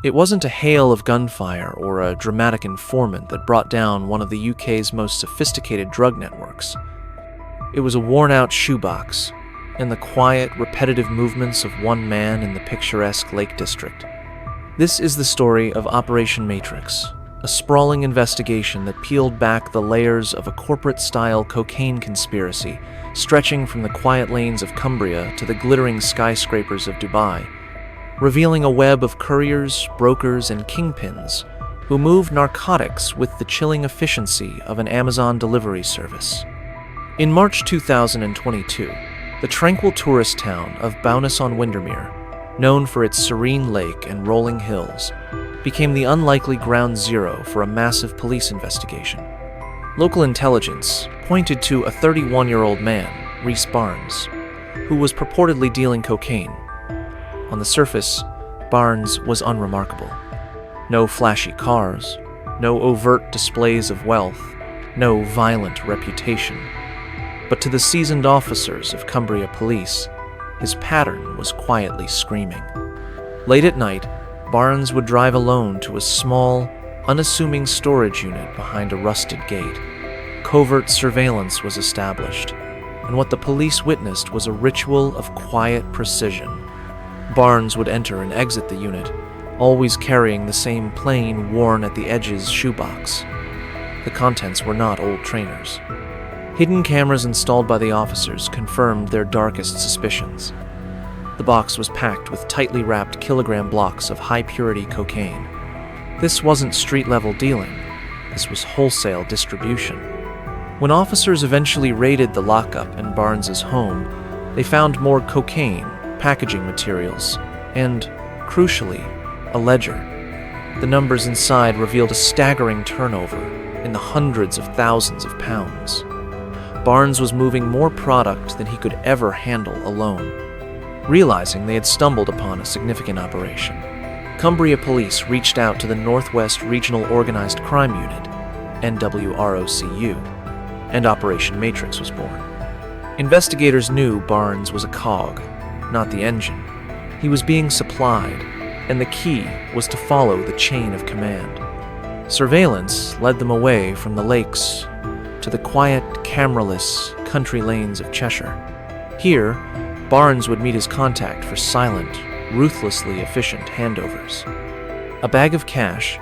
It wasn't a hail of gunfire or a dramatic informant that brought down one of the UK's most sophisticated drug networks. It was a worn-out shoebox and the quiet, repetitive movements of one man in the picturesque Lake District. This is the story of Operation Matrix, a sprawling investigation that peeled back the layers of a corporate-style cocaine conspiracy stretching from the quiet lanes of Cumbria to the glittering skyscrapers of Dubai, revealing a web of couriers, brokers, and kingpins who moved narcotics with the chilling efficiency of an Amazon delivery service. In March 2022, the tranquil tourist town of Bowness-on-Windermere, known for its serene lake and rolling hills, became the unlikely ground zero for a massive police investigation. Local intelligence pointed to a 31-year-old man, Reese Barnes, who was purportedly dealing cocaine. On the surface, Barnes was unremarkable. No flashy cars, no overt displays of wealth, no violent reputation. But to the seasoned officers of Cumbria Police, his pattern was quietly screaming. Late at night, Barnes would drive alone to a small, unassuming storage unit behind a rusted gate. Covert surveillance was established, and what the police witnessed was a ritual of quiet precision. Barnes would enter and exit the unit, always carrying the same plain, worn-at-the-edges shoebox. The contents were not old trainers. Hidden cameras installed by the officers confirmed their darkest suspicions. The box was packed with tightly wrapped kilogram blocks of high-purity cocaine. This wasn't street-level dealing. This was wholesale distribution. When officers eventually raided the lockup in Barnes's home, they found more cocaine, packaging materials, and, crucially, a ledger. The numbers inside revealed a staggering turnover in the hundreds of thousands of pounds. Barnes was moving more product than he could ever handle alone. Realizing they had stumbled upon a significant operation, Cumbria Police reached out to the Northwest Regional Organized Crime Unit, NWROCU, and Operation Matrix was born. Investigators knew Barnes was a cog, not the engine. He was being supplied, and the key was to follow the chain of command. Surveillance led them away from the lakes to the quiet, cameraless country lanes of Cheshire. Here, Barnes would meet his contact for silent, ruthlessly efficient handovers. A bag of cash,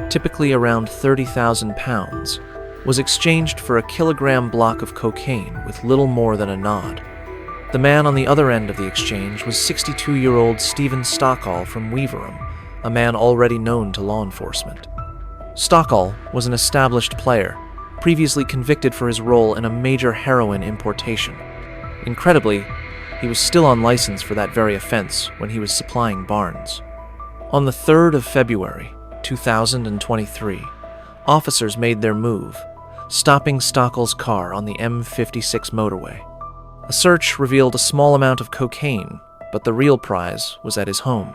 typically around 30,000 pounds, was exchanged for a kilogram block of cocaine with little more than a nod. The man on the other end of the exchange was 62-year-old Stephen Stockall from Weaverham, a man already known to law enforcement. Stockall was an established player, previously convicted for his role in a major heroin importation. Incredibly, he was still on license for that very offense when he was supplying Barnes. On the 3rd of February, 2023, officers made their move, stopping Stockall's car on the M56 motorway. A search revealed a small amount of cocaine, but the real prize was at his home.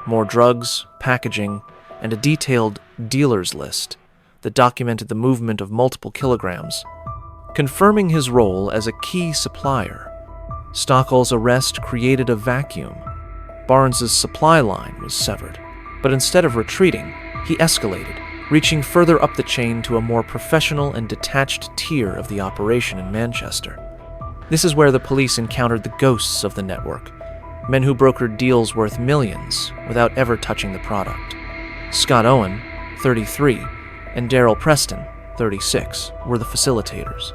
More drugs, packaging, and a detailed dealer's list that documented the movement of multiple kilograms. Confirming his role as a key supplier, Stockall's arrest created a vacuum. Barnes's supply line was severed, but instead of retreating, he escalated, reaching further up the chain to a more professional and detached tier of the operation in Manchester. This is where the police encountered the ghosts of the network, men who brokered deals worth millions without ever touching the product. Scott Owen, 33, and Daryl Preston, 36, were the facilitators.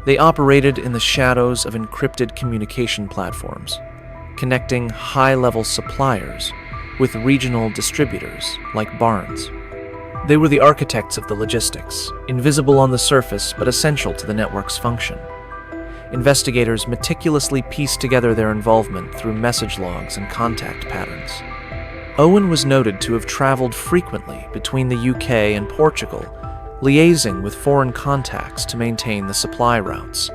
They operated in the shadows of encrypted communication platforms, connecting high-level suppliers with regional distributors like Barnes. They were the architects of the logistics, invisible on the surface but essential to the network's function. Investigators meticulously pieced together their involvement through message logs and contact patterns. Owen was noted to have traveled frequently between the UK and Portugal, liaising with foreign contacts to maintain the supply routes.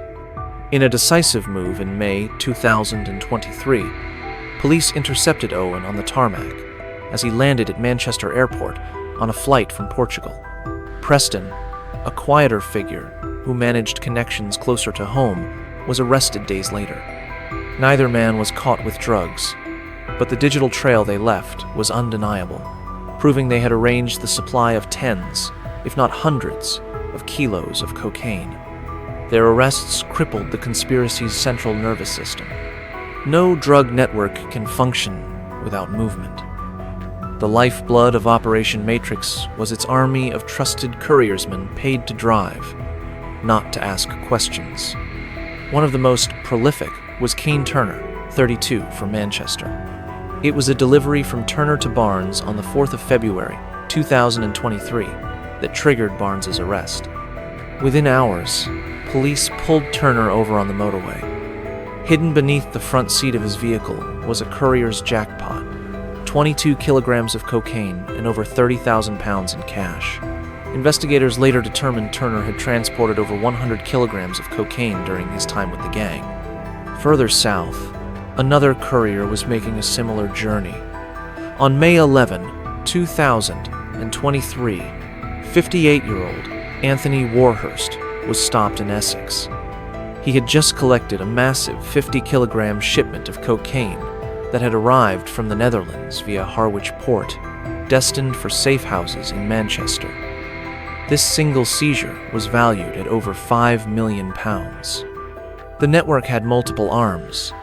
In a decisive move in May 2023, police intercepted Owen on the tarmac as he landed at Manchester Airport on a flight from Portugal. Preston, a quieter figure who managed connections closer to home, was arrested days later. Neither man was caught with drugs, but the digital trail they left was undeniable. proving they had arranged the supply of tens, if not hundreds, of kilos of cocaine. Their arrests crippled the conspiracy's central nervous system. No drug network can function without movement. The lifeblood of Operation Matrix was its army of trusted couriersmen paid to drive, not to ask questions. One of the most prolific was Kane Turner, 32, from Manchester. It was a delivery from Turner to Barnes on the 4th of February, 2023, that triggered Barnes's arrest. Within hours, police pulled Turner over on the motorway. Hidden beneath the front seat of his vehicle was a courier's jackpot, 22 kilograms of cocaine and over 30,000 pounds in cash. Investigators later determined Turner had transported over 100 kilograms of cocaine during his time with the gang. Further south, another courier was making a similar journey. On May 11, 2023, 58-year-old Anthony Warhurst was stopped in Essex. He had just collected a massive 50-kilogram shipment of cocaine that had arrived from the Netherlands via Harwich Port, destined for safe houses in Manchester. This single seizure was valued at over £5 million. The network had multiple arms.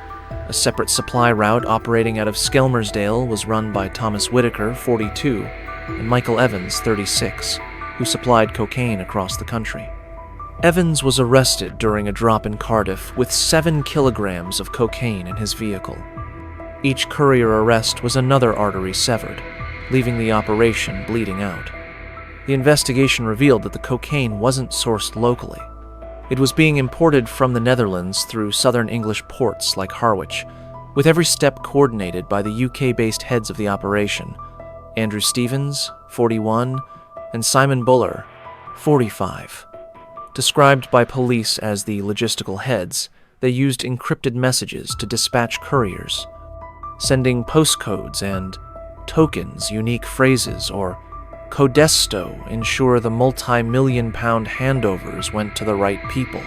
A separate supply route operating out of Skelmersdale was run by Thomas Whitaker, 42, and Michael Evans, 36, who supplied cocaine across the country. Evans was arrested during a drop in Cardiff with 7 kilograms of cocaine in his vehicle. Each courier arrest was another artery severed, leaving the operation bleeding out. The investigation revealed that the cocaine wasn't sourced locally. It was being imported from the Netherlands through southern English ports like Harwich, with every step coordinated by the UK-based heads of the operation, Andrew Stevens, 41, and Simon Buller, 45. Described by police as the logistical heads, they used encrypted messages to dispatch couriers, sending postcodes and tokens, unique phrases, or codesto ensure the multi-million-pound handovers went to the right people.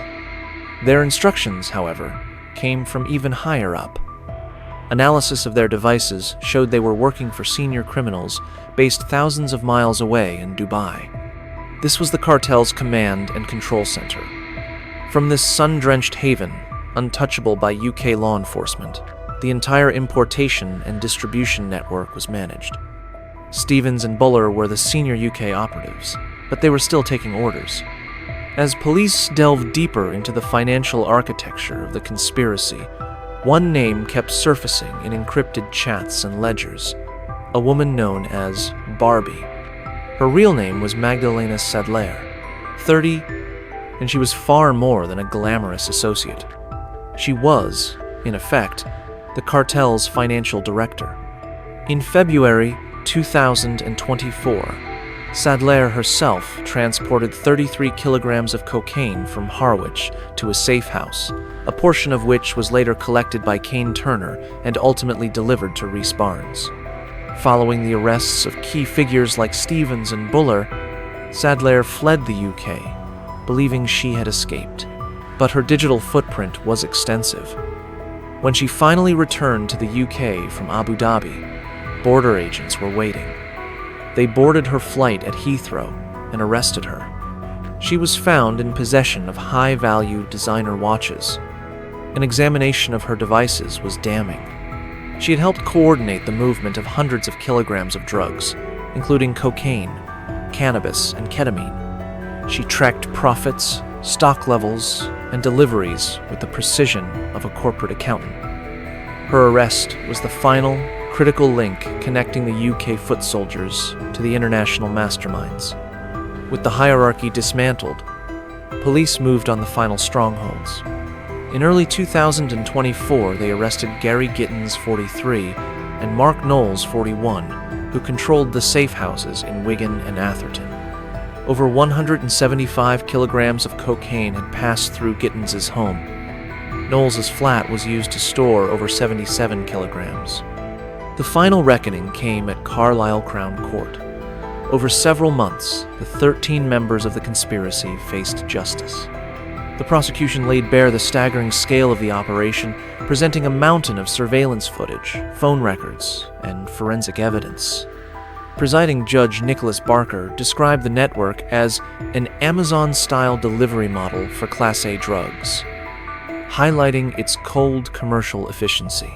Their instructions, however, came from even higher up. Analysis of their devices showed they were working for senior criminals based thousands of miles away in Dubai. This was the cartel's command and control center. From this sun-drenched haven, untouchable by UK law enforcement, the entire importation and distribution network was managed. Stevens and Buller were the senior UK operatives, but they were still taking orders. As police delved deeper into the financial architecture of the conspiracy, one name kept surfacing in encrypted chats and ledgers, a woman known as Barbie. Her real name was Magdalena Sadler, 30, and she was far more than a glamorous associate. She was, in effect, the cartel's financial director. In February 2024, Sadler herself transported 33 kilograms of cocaine from Harwich to a safe house, a portion of which was later collected by Kane Turner and ultimately delivered to Rhys Barnes. Following the arrests of key figures like Stevens and Buller, Sadler fled the UK, believing she had escaped. But her digital footprint was extensive. When she finally returned to the UK from Abu Dhabi, border agents were waiting. They boarded her flight at Heathrow and arrested her. She was found in possession of high-value designer watches. An examination of her devices was damning. She had helped coordinate the movement of hundreds of kilograms of drugs, including cocaine, cannabis, and ketamine. She tracked profits, stock levels, and deliveries with the precision of a corporate accountant. Her arrest was the final, critical link connecting the UK foot soldiers to the international masterminds. With the hierarchy dismantled, police moved on the final strongholds. In early 2024, they arrested Gary Gittins, 43, and Mark Knowles, 41, who controlled the safe houses in Wigan and Atherton. Over 175 kilograms of cocaine had passed through Gittins's home. Knowles's flat was used to store over 77 kilograms. The final reckoning came at Carlisle Crown Court. Over several months, the 13 members of the conspiracy faced justice. The prosecution laid bare the staggering scale of the operation, presenting a mountain of surveillance footage, phone records, and forensic evidence. Presiding Judge Nicholas Barker described the network as an Amazon-style delivery model for Class A drugs, highlighting its cold commercial efficiency.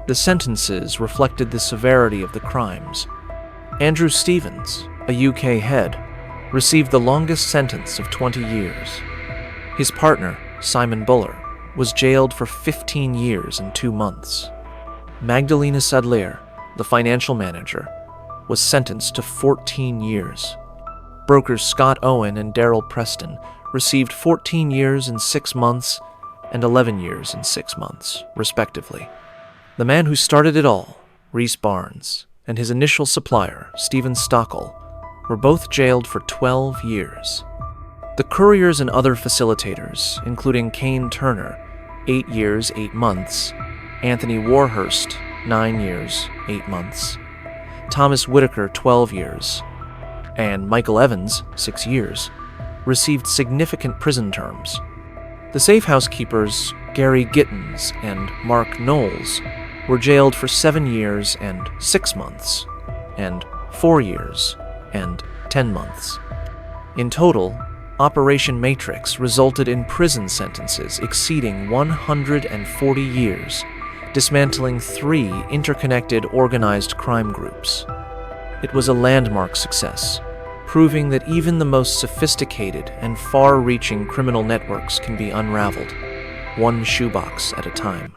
The sentences reflected the severity of the crimes. Andrew Stevens, a UK head, received the longest sentence of 20 years. His partner, Simon Buller, was jailed for 15 years and 2 months. Magdalena Sadlier, the financial manager, was sentenced to 14 years. Brokers Scott Owen and Darrell Preston received 14 years and 6 months and 11 years and 6 months, respectively. The man who started it all, Reese Barnes, and his initial supplier, Stephen Stockel, were both jailed for 12 years. The couriers and other facilitators, including Kane Turner, 8 years, 8 months, Anthony Warhurst, 9 years, 8 months, Thomas Whitaker, 12 years, and Michael Evans, 6 years, received significant prison terms. The safe housekeepers, Gary Gittins and Mark Knowles, were jailed for 7 years and 6 months, and 4 years and 10 months. In total, Operation Matrix resulted in prison sentences exceeding 140 years, dismantling 3 interconnected organized crime groups. It was a landmark success, proving that even the most sophisticated and far-reaching criminal networks can be unraveled, one shoebox at a time.